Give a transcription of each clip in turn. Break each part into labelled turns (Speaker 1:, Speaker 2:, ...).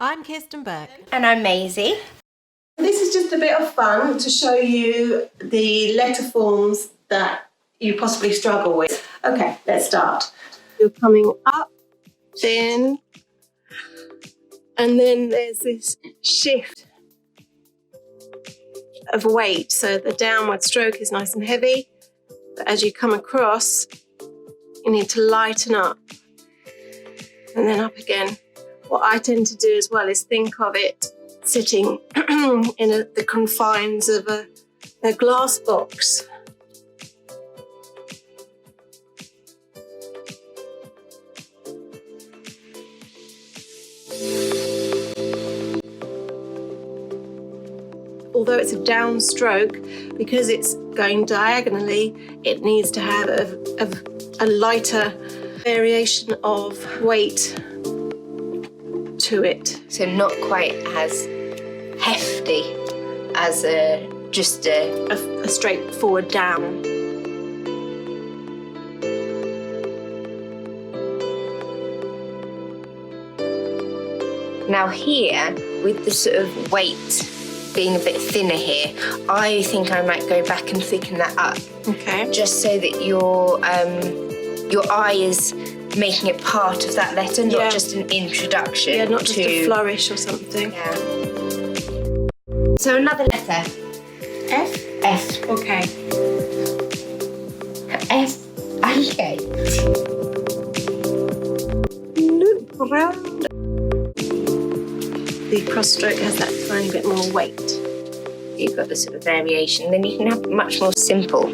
Speaker 1: I'm Kirsten Burke.
Speaker 2: And I'm Maisie.
Speaker 3: This is just a bit of fun to show you the letter forms that you possibly struggle with. Okay, let's start. You're coming up, then, and then there's this shift of weight. So the downward stroke is nice and heavy, but as you come across, you need to lighten up and then up again. What I tend to do as well is think of it sitting in the confines of a glass box. Although it's a downstroke, because it's going diagonally, it needs to have a lighter variation of weight to it.
Speaker 2: So not quite as hefty as just a
Speaker 3: straightforward down.
Speaker 2: Now here, with the sort of weight being a bit thinner here, I think I might go back and thicken that up.
Speaker 3: Okay.
Speaker 2: Just so that your eye is making it part of that letter, not just an introduction.
Speaker 3: Yeah, not just a flourish or something.
Speaker 2: Yeah. So another letter.
Speaker 3: F?
Speaker 2: F.
Speaker 3: Okay.
Speaker 2: F. Okay.
Speaker 3: Loop around. The cross stroke has that tiny bit more weight.
Speaker 2: You've got the sort of variation. Then you can have it much more simple.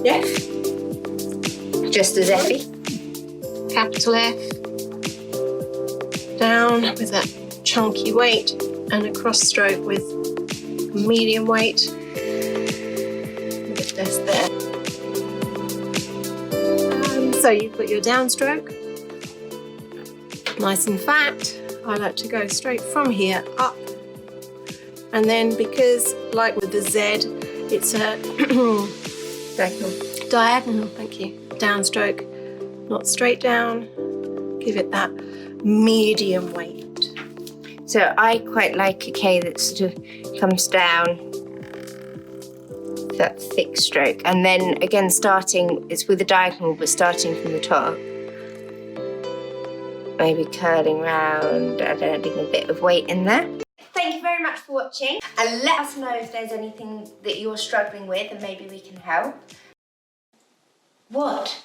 Speaker 3: F.
Speaker 2: Just as Effie.
Speaker 3: Capital F. Down with that chunky weight and a cross stroke with medium weight. A bit less there. So you've got your downstroke, nice and fat. I like to go straight from here up, and then because, like with the Z, it's a diagonal. Thank you. Downstroke, not straight down. Give it that medium weight.
Speaker 2: So I quite like a K that sort of comes down. That thick stroke, and then again starting, it's with a diagonal but starting from the top, maybe curling round and adding a bit of weight in there. Thank you very much for watching, and let us know if there's anything that you're struggling with and maybe we can help. What?